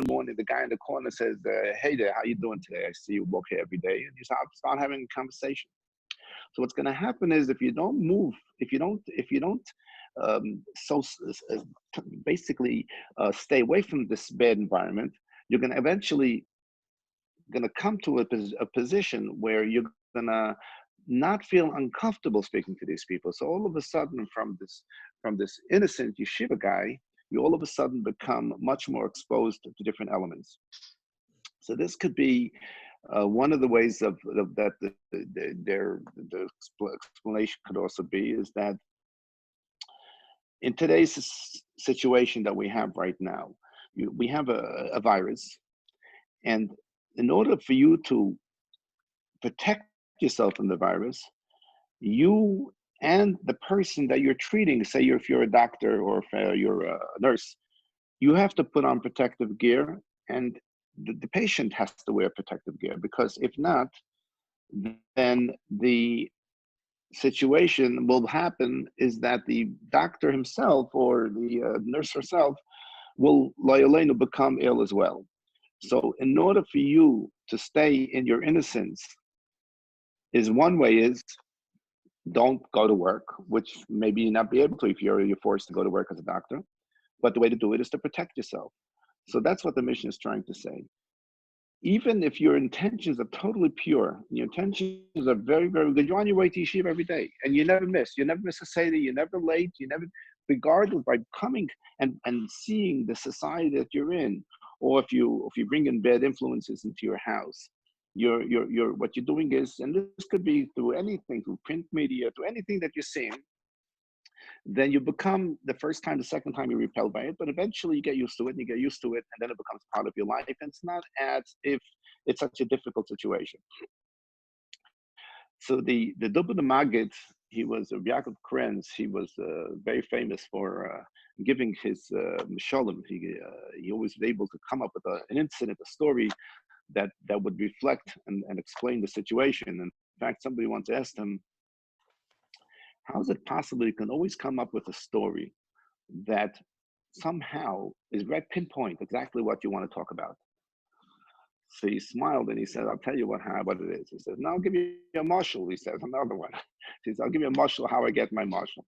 morning, the guy in the corner says, "Hey there, how you doing today? I see you walk here every day," and you start having a conversation. So what's going to happen is if you don't move, if you don't, so basically stay away from this bad environment, you're going to eventually going to come to a position where you're going to not feel uncomfortable speaking to these people. So all of a sudden, from this innocent yeshiva guy, you all of a sudden become much more exposed to different elements. So this could be one of the ways of that the explanation could also be is that in today's situation that we have right now, we have a virus, and in order for you to protect yourself from the virus, you and the person that you're treating, say if you're a doctor or if you're a nurse, you have to put on protective gear, and the patient has to wear protective gear, because if not, then the situation will happen is that the doctor himself or the nurse herself will become ill as well. So in order for you to stay in your innocence, is one way is don't go to work, which maybe you not be able to if you're forced to go to work as a doctor. But the way to do it is to protect yourself. So that's what the mission is trying to say. Even if your intentions are totally pure, your intentions are very, very good. You're on your way to yeshiva every day, and you never miss. You never miss a seder. You're never late. You never, regardless, by coming and seeing the society that you're in, or if you bring in bad influences into your house, you're what you're doing is, and this could be through anything, through print media, through anything that you're seeing, then you become, the first time, the second time you're repelled by it, but eventually you get used to it and you get used to it, and then it becomes part of your life. And it's not as if it's such a difficult situation. So the Dubba the Maggid, he was Yaakov Krenz. He was very famous for giving his mishalim. He always was able to come up with an incident, a story that would reflect and explain the situation. In fact, somebody once asked him, how is it possible you can always come up with a story that somehow is right pinpoint exactly what you want to talk about? So he smiled and he said, I'll tell you what it is. He says, no, I'll give you a marshal. He says, another one. He says, I'll give you a marshal how I get my marshal.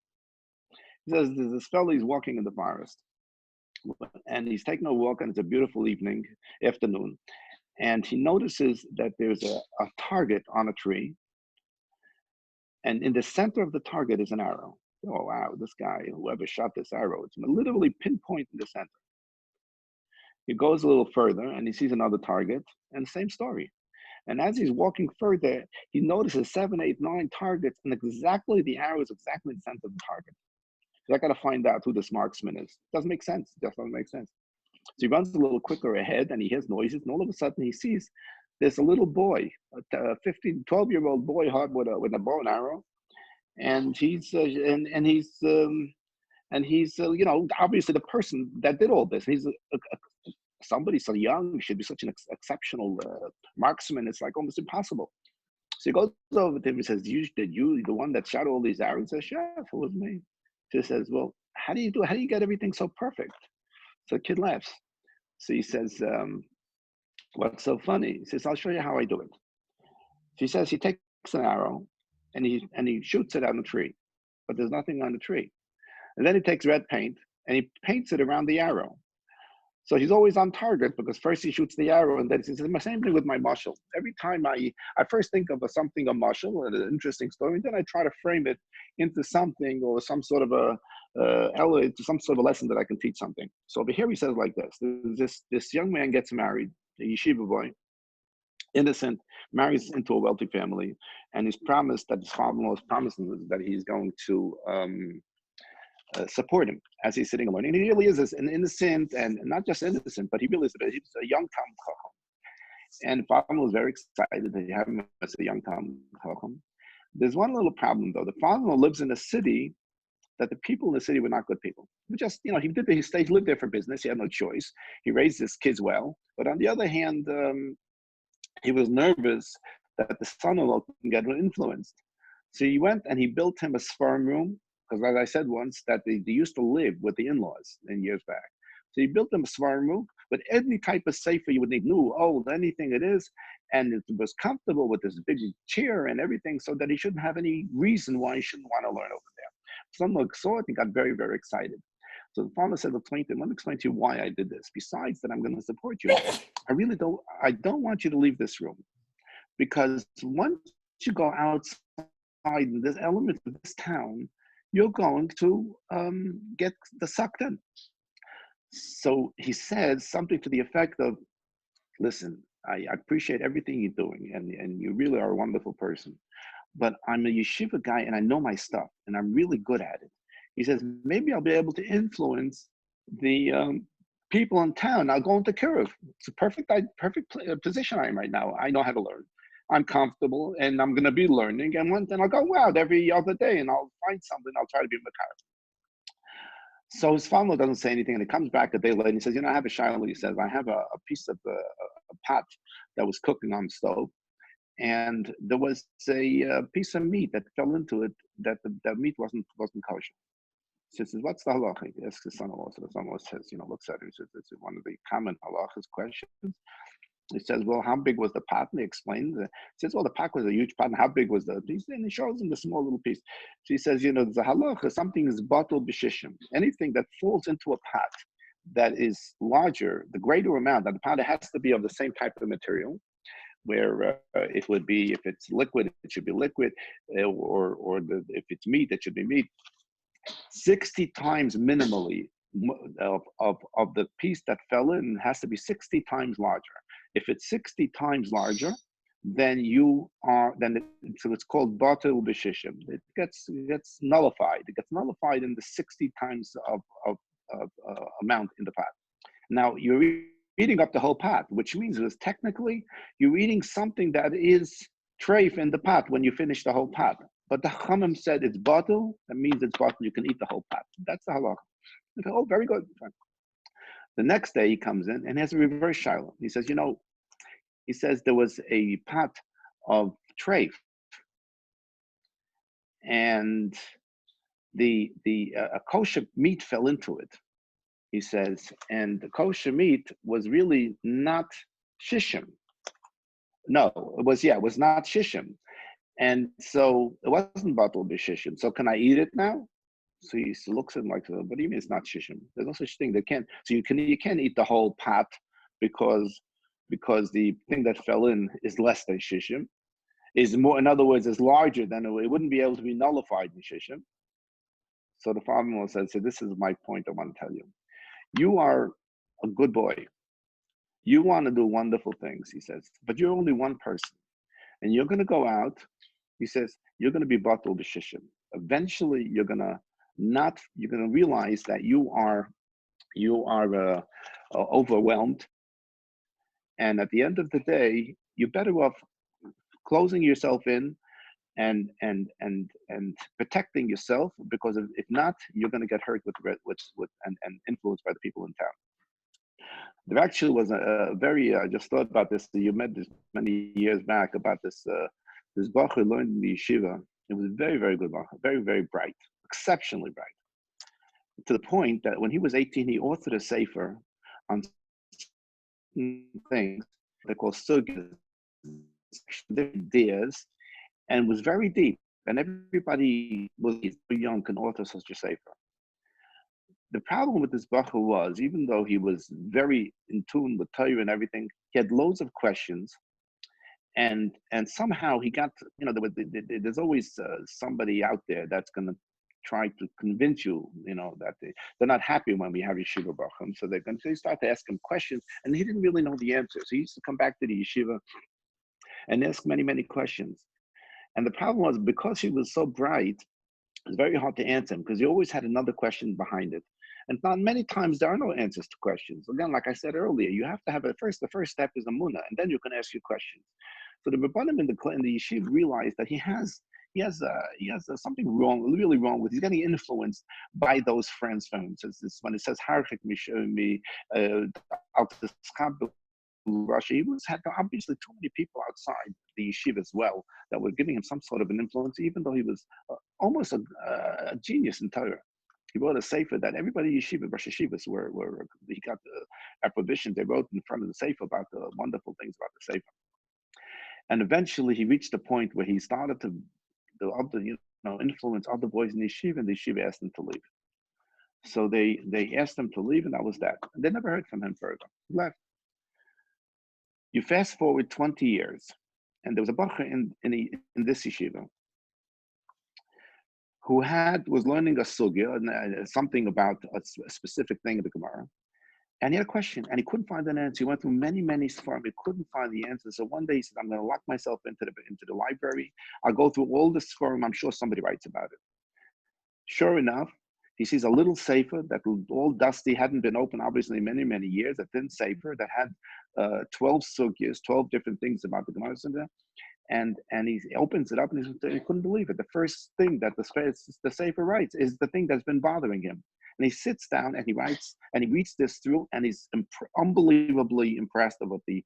He says, there's this fellow, he's walking in the forest. And he's taking a walk, and it's a beautiful afternoon. And he notices that there's a target on a tree. And in the center of the target is an arrow. Oh, wow, this guy, whoever shot this arrow, it's literally pinpoint in the center. He goes a little further and he sees another target, and same story. And as he's walking further, he notices 7, 8, 9 targets, and exactly the arrow is exactly in the center of the target. So I got to find out who this marksman is. Doesn't make sense. Just doesn't make sense. So he runs a little quicker ahead, and he hears noises, and all of a sudden he sees there's a little boy, a 15, 12-year-old boy, with a bow and arrow, and he's obviously the person that did all this. He's somebody so young, should be such an exceptional marksman. It's like almost impossible. So he goes over to him and says, did you the one that shot all these arrows? He says, Chef, it was me. She says, well, how do you get everything so perfect? So the kid laughs. So he says, what's so funny? He says, I'll show you how I do it. She says he takes an arrow and he shoots it on a tree, but there's nothing on the tree. And then he takes red paint and he paints it around the arrow. So he's always on target, because first he shoots the arrow, and then he says, the same thing with my mashal. Every time I first think of a mashal, an interesting story, then I try to frame it into something, or some sort of some sort of a lesson that I can teach something. So over here he says like this: this young man gets married, a yeshiva boy, innocent, marries into a wealthy family, and he's promised that his father-in-law is promising that he's going to support him as he's sitting alone. And he really is an innocent, and not just innocent, but he really is he's a young Talmid Chacham. And father was very excited to have him as a young Talmid Chacham. There's one little problem, though. The father lives in a city that the people in the city were not good people. Just, he lived there for business. He had no choice. He raised his kids well. But on the other hand, he was nervous that the son-in-law can get influenced. So he went and he built him a sperm room, because as I said once, that they used to live with the in-laws in years back. So he built them a svarm room But any type of sefer you would need, new, old, anything it is, and it was comfortable with this big chair and everything, so that he shouldn't have any reason why he shouldn't want to learn over there. Someone saw it and got very, very excited. So the farmer said, let me explain to you why I did this. Besides that, I'm going to support you. I don't want you to leave this room, because once you go outside in this element of this town, you're going to get the sucked in. So he says something to the effect of, listen, I appreciate everything you're doing, and you really are a wonderful person, but I'm a yeshiva guy and I know my stuff and I'm really good at it. He says, maybe I'll be able to influence the people in town. I'll go into Kiruv. It's a perfect position I'm right now. I know how to learn. I'm comfortable and I'm going to be learning. And then I'll go out every other day and I'll find something. I'll try to be Makar. So his father doesn't say anything, and he comes back a day later and he says, I have a shiloh. He says, I have a piece of a pot that was cooking on the stove, and there was a piece of meat that fell into it, that the meat wasn't kosher. He says, what's the halacha? He asks his son-in-law. So the son-in-law says, looks at him and says, it's one of the common halachas questions. He says, well, how big was the pot? And he explains. He says, well, the pot was a huge pot. And how big was the piece? And he shows him the small little piece. So he says, there's a halacha, something is batel b'shishim. Anything that falls into a pot that is larger, the greater amount, that the pot has to be of the same type of material, where it would be, if it's liquid, it should be liquid, if it's meat, it should be meat. 60 times minimally of the piece that fell in has to be 60 times larger. If it's 60 times larger, then so it's called batel b'shishim. It gets nullified. It gets nullified in the 60 times of amount in the pot. Now you're eating up the whole pot, which means is technically you're eating something that is treif in the pot when you finish the whole pot. But the Chachamim said it's batel. That means it's batel. You can eat the whole pot. That's the halacha. Okay, oh, very good. The next day he comes in and has a reverse shiloh. He says, he says there was a pot of treif, and a kosher meat fell into it. He says, and the kosher meat was really not shishim. No, it was not shishim. And so it wasn't batel b'shishim. So can I eat it now? So he looks at him like, what do you mean it's not shishim? There's no such thing. So you can't eat the whole pot because the thing that fell in is less than shishim, is more, in other words, is larger than it wouldn't be able to be nullified in shishim. So the father-in-law said, so this is my point I want to tell you. You are a good boy. You want to do wonderful things, he says, but you're only one person. And you're going to go out, he says, you're going to be batel b'shishim. Eventually, you're going to realize that you are overwhelmed. And at the end of the day, you're better off closing yourself in and protecting yourself, because if not, you're going to get hurt and influenced by the people in town. There actually was a very, I just thought about this, you met this many years back, about this bacher learned in the yeshiva. It was a very, very good bacher, very, very bright, exceptionally bright. To the point that when he was 18, he authored a sefer on things they call sugyas, ideas, and was very deep. And everybody was young can author such a sefer. The problem with this bacher was, even though he was very in tune with Torah and everything, he had loads of questions, and somehow he got, there's always somebody out there that's going to try to convince you, that they're not happy when we have yeshiva bachim, so they start to ask him questions, and he didn't really know the answers. He used to come back to the yeshiva and ask many, many questions. And the problem was, because he was so bright, it was very hard to answer him, because he always had another question behind it. And not many times there are no answers to questions. Again, like I said earlier, you have to have the first step is Amunah, and then you can ask your questions. So the Rebbeinu in the yeshiva realized that he has something wrong, really wrong with. He's getting influenced by those friends from him. So when it says Harchik mi Russia, he had obviously too many people outside the yeshiva as well that were giving him some sort of an influence, even though he was almost a genius in Torah. He wrote a sefer that everybody yeshiva, Rosh Yeshivas he got the approbations. They wrote in front of the sefer about the wonderful things about the sefer. And eventually he reached a point where he started to influence other boys in the yeshiva, and the yeshiva asked him to leave. So they asked him to leave, and that was that. And they never heard from him further. He left. You fast forward 20 years, and there was a bacher in this yeshiva who was learning a sugya, something about a specific thing in the Gemara. And he had a question, and he couldn't find an answer. He went through many, many svarim. He couldn't find the answer. So one day he said, "I'm going to lock myself into the library. I'll go through all the svarim. I'm sure somebody writes about it." Sure enough, he sees a little sefer that was all dusty, hadn't been opened obviously in many, many years. A thin sefer that had 12 sugyas, 12 different things about the Gemara. And he opens it up, and he couldn't believe it. The first thing that the sefer writes is the thing that's been bothering him. And he sits down and he writes, and he reads this through, and he's unbelievably impressed with the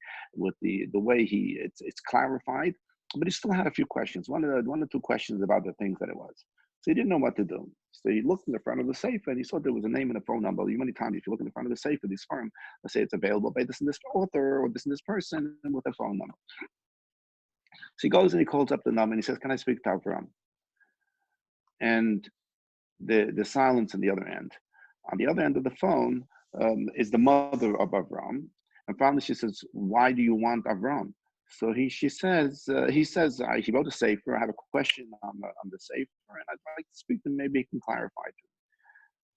way it's clarified. But he still had a few questions, one or two questions about the things that it was. So he didn't know what to do. So he looked in the front of the safe, and he saw there was a name and a phone number. Many times, if you look in the front of the safe of this firm, they say it's available by this and this author or this and this person with a phone number. So he goes and he calls up the number and he says, "Can I speak to Avram?" And the silence on the other end. On the other end of the phone is the mother of Avram. And finally she says, "Why do you want Avram?" So he says, he wrote a sefer. I have a question on the sefer, and I'd like to speak to him. Maybe he can clarify it.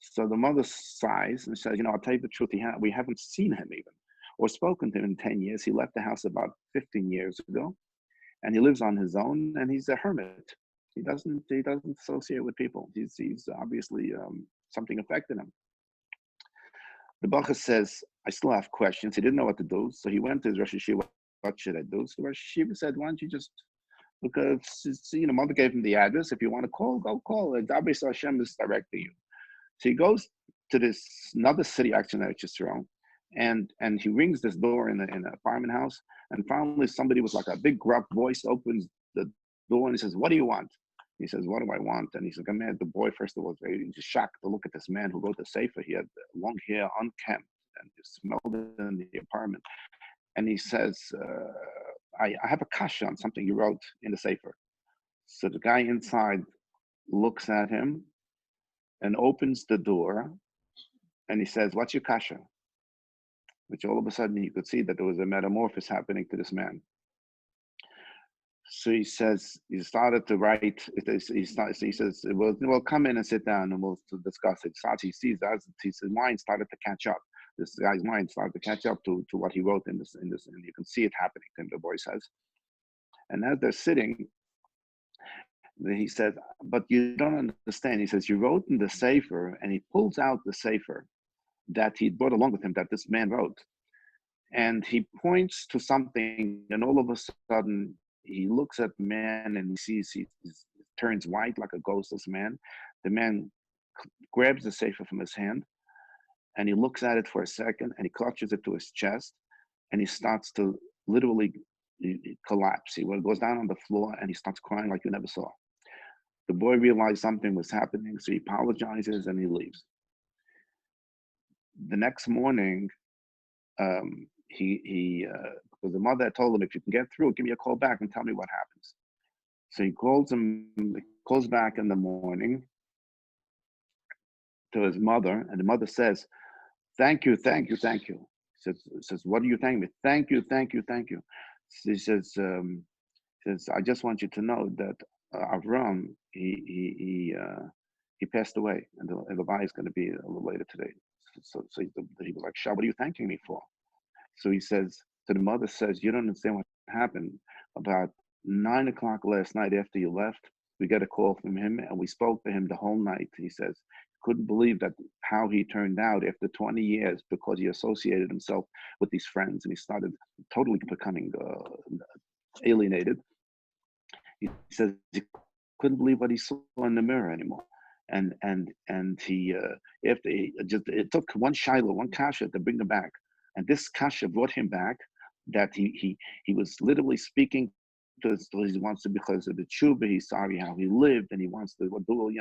So the mother sighs and says, "I'll tell you the truth. We haven't seen him even or spoken to him in 10 years. He left the house about 15 years ago. And he lives on his own, and he's a hermit. He doesn't associate with people. He's obviously something affected him." The Bacha says, "I still have questions." He didn't know what to do, so he went to his Rosh Yeshiva. What should I do? So Rosh Yeshiva said, "Why don't you just look at, mother gave him the address. If you want to call, go call. It's obviously Hashem is directing you." So he goes to this another city, actually, Yisrael, and he rings this door in an apartment house, and finally somebody with like a big gruff voice opens the door and he says, "What do you want?" He says, "What do I want?" And he's like, "Man, the boy first of all was very shocked to look at this man who wrote the sefer. He had long hair, unkempt, and you smelled it in the apartment." And he says, I have a kasha on something you wrote in the sefer." So the guy inside looks at him and opens the door, and he says, "What's your kasha?" Which all of a sudden you could see that there was a metamorphosis happening to this man. So he says, he started to write. He says, "Well, come in and sit down and we'll discuss it." He sees that his mind started to catch up. This guy's mind started to catch up to what he wrote in this, and you can see it happening to him, the boy says. And as they're sitting, he said, "But you don't understand." He says, "You wrote in the sefer," and he pulls out the sefer that he brought along with him that this man wrote. And he points to something, and all of a sudden he looks at the man and he sees he turns white like a ghostless man. The man grabs the sefer from his hand and he looks at it for a second and he clutches it to his chest and he starts to literally collapse. He goes down on the floor and he starts crying like you never saw. The boy realized something was happening, so he apologizes and he leaves. The next morning, because the mother told him, "If you can get through, give me a call back and tell me what happens." So he calls back in the morning to his mother, and the mother says, "Thank you, thank you, thank you." He says, "What are you thanking me?" "Thank you, thank you, thank you." He says, "I just want you to know that Avram, he passed away, and the Levi is going to be a little later today." So he was like, "Shah, what are you thanking me for?" So he says, to the mother says, "You don't understand what happened. About 9 o'clock last night after you left, we got a call from him and we spoke to him the whole night." He says, couldn't believe that how he turned out after 20 years because he associated himself with these friends and he started totally becoming alienated. He says he couldn't believe what he saw in the mirror anymore. And he after it took one shiloh, one kasha to bring him back. And this kasha brought him back that he was literally speaking to he wants to, because of the tshuva, he's sorry how he lived and he wants to do,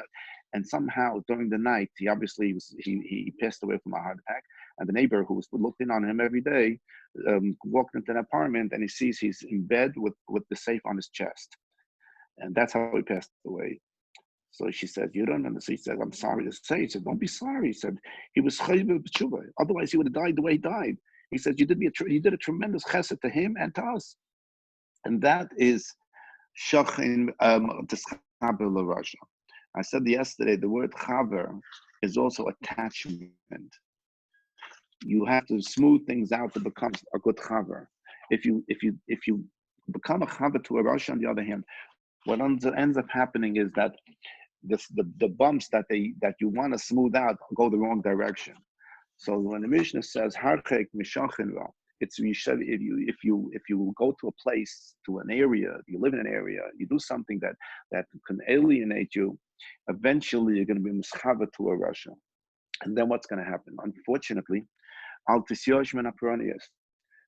and somehow during the night, he obviously he passed away from a heart attack. And the neighbor who was looked in on him every day walked into an apartment and he sees he's in bed with the safe on his chest, and that's how he passed away. So she said, "You don't understand." He said, "I'm sorry to say." He said, "Don't be sorry." He said, "He was chayv b'tshuva. Otherwise, he would have died the way he died." He said, "You did a tremendous chesed to him and to us." And that is shachin t'schaber l'rasha. I said yesterday, the word chaver is also attachment. You have to smooth things out to become a good chaver. If you become a chaver to a rasha, on the other hand, what ends up happening is that the bumps that you want to smooth out go the wrong direction. So when the Mishneh says harchek mishachinra, it's if you go to a place, to an area, you live in an area, you do something that can alienate you, eventually you're going to be mischaver to a rasha. And then what's going to happen? Unfortunately, al tisyosh min apronius.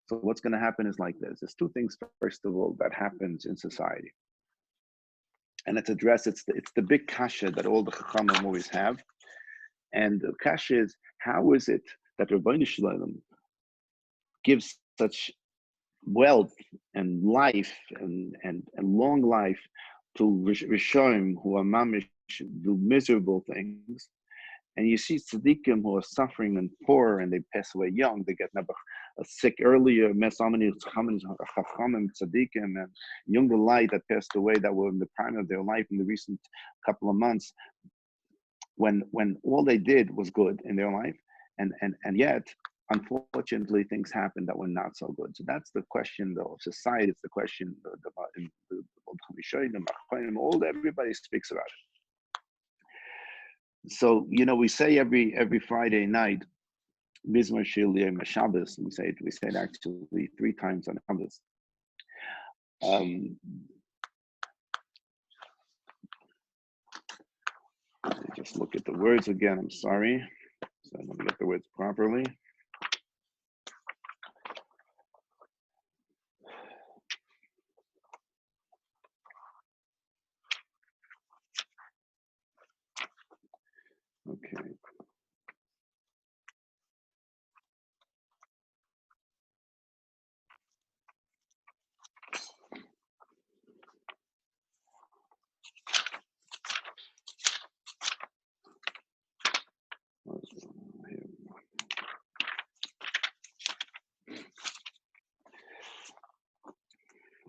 So what's going to happen is like this. There's two things, first of all, that happens in society. And it's addressed, it's the big kasha that all the chachamim always have. And the kasha is, how is it that Rabbeinu Shalom gives such wealth and life and long life to Rishonim who are mamish, do miserable things, and you see tzaddikim who are suffering and poor and they pass away young, they get sick earlier, chachamim tzaddikim and younger light that passed away that were in the prime of their life in the recent couple of months, when all they did was good in their life, and yet unfortunately things happen that were not so good. So that's the question of society. It's the question everybody speaks about it. So we say every Friday night, Mizmor Shir Yom Shabbos. We say it actually 3 times on Shabbos. Just look at the words again. I'm sorry. So let me get the words properly. Okay.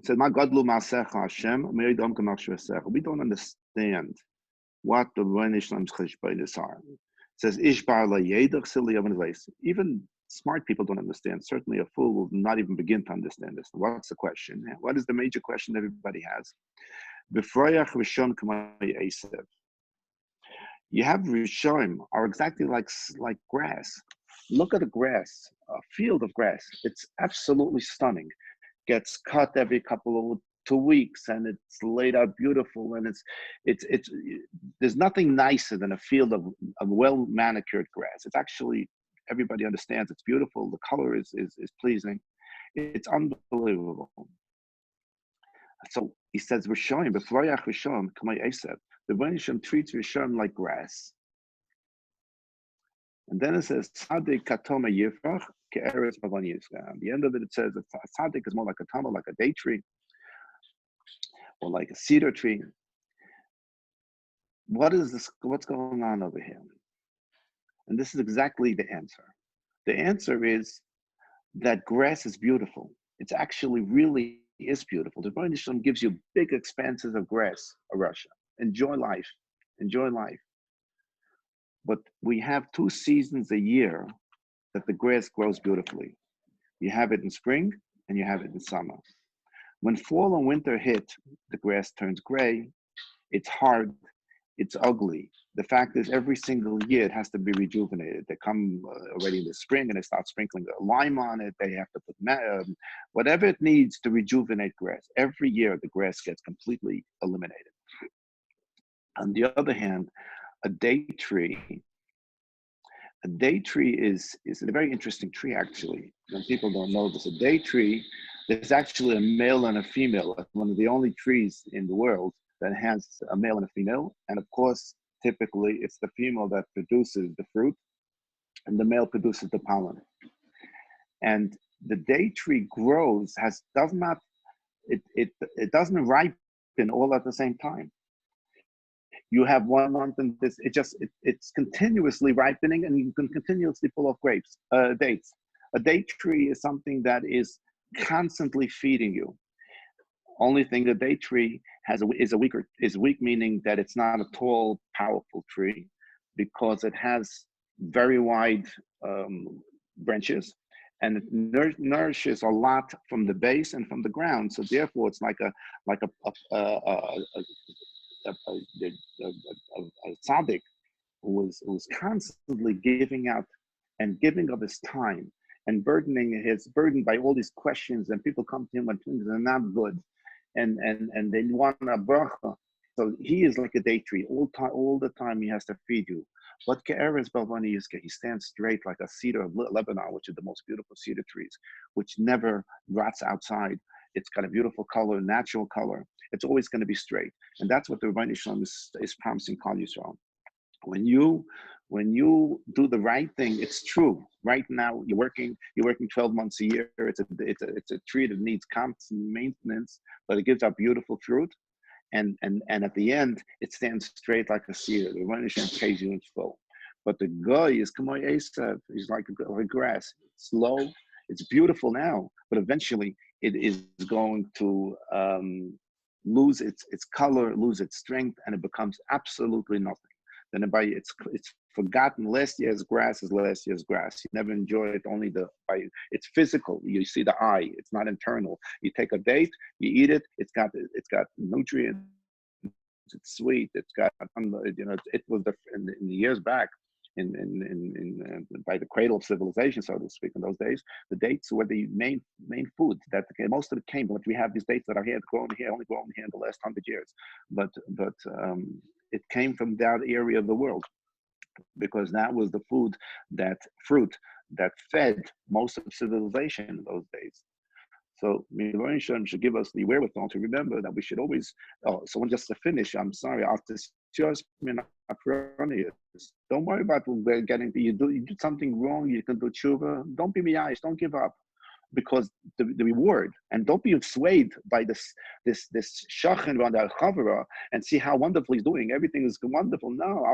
It says, we don't understand what the Rebbeinu Shalom's cheshbonos are. It says, even smart people don't understand. Certainly a fool will not even begin to understand this. What's the question? What is the major question everybody has? You have Rishonim are exactly like grass. Look at the grass, a field of grass. It's absolutely stunning. Gets cut every couple of 2 weeks, and it's laid out beautiful. And it's there's nothing nicer than a field of well manicured grass. It's actually, everybody understands it's beautiful. The color is pleasing. It's unbelievable. So he says, Rishonim, b'floyach Rishonim, k'may Esav. The Rebbeinu Shalom treats Rishonim like grass. And then it says, Tzadik katoma yifrach ke'eretz pavan yisra. At the end of it, it says that Tzadik is more like a tama, like a date tree, or like a cedar tree. What is this? What's going on over here? And this is exactly the answer. The answer is that grass is beautiful. It's actually really is beautiful. The Rebbeinu Shalom gives you big expanses of grass, Russia. Enjoy life. Enjoy life. But we have 2 seasons a year that the grass grows beautifully. You have it in spring and you have it in summer. When fall and winter hit, the grass turns gray, it's hard, it's ugly. The fact is, every single year it has to be rejuvenated. They come already in the spring and they start sprinkling the lime on it. They have to put whatever it needs to rejuvenate grass. Every year the grass gets completely eliminated. On the other hand, a date tree is a very interesting tree, actually. And people don't know this. A date tree, there's actually a male and a female. It's one of the only trees in the world that has a male and a female. And of course, typically it's the female that produces the fruit, and the male produces the pollen. And the date tree grows, does not, it doesn't ripen all at the same time. You have 1 month and it's continuously ripening, and you can continuously pull off dates. A date tree is something that is constantly feeding you. Only thing, the date tree is weak, meaning that it's not a tall, powerful tree, because it has very wide branches, and it nourishes a lot from the base and from the ground. So therefore, it's like a tzaddik who was constantly giving out and giving of his time, and burdened by all these questions, and people come to him when things are not good, and they want a bracha. So he is like a date tree. All the time he has to feed you. But Ke'eres Balvani Yizke, he stands straight like a cedar of Lebanon, which is the most beautiful cedar trees, which never rots outside. It's got a beautiful color, natural color. It's always going to be straight. And that's what the Rebbeinu Shalom is promising Kal Yisrael. When you do the right thing, it's true. Right now, you're working 12 months a year. It's a tree that needs constant maintenance, but it gives out beautiful fruit. And at the end, it stands straight like a cedar. The Rebbeinu Shalom pays you in full. But the guy is Kamoy Esav. He's like a grass. It's slow. It's beautiful now, but eventually it is going to lose its color, lose its strength, and it becomes absolutely nothing. Then it's forgotten. Last year's grass is last year's grass. You never enjoy it. Only it's physical. You see the eye. It's not internal. You take a date, you eat it. It's got nutrients. It's sweet. It's got it was in the years back. By the cradle of civilization, so to speak, in those days, the dates were the main food. That most of it came. But we have these dates that are only grown here in the last 100 years. But it came from that area of the world, because that was the fruit that fed most of civilization in those days. So Rebbeinu Shalom should give us the wherewithal to remember that we should always. Oh, so just to finish, I'm sorry. Don't worry about getting. You did something wrong. You can do tshuva. Don't be miyash. Don't give up, because the reward. And don't be swayed by this shachin around al chavara and see how wonderful he's doing. Everything is wonderful. No,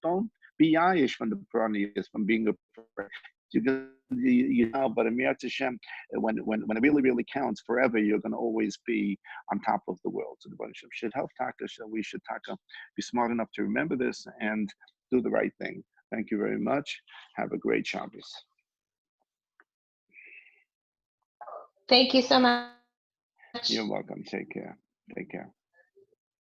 don't be yayish from the pranias, from being a. But Amir Hashem, when it really counts forever, you're going to always be on top of the world. So the Rebbeinu Shalom should help Taka. We should be smart enough to remember this and do the right thing. Thank you very much. Have a great Shabbos. Thank you so much. You're welcome. Take care.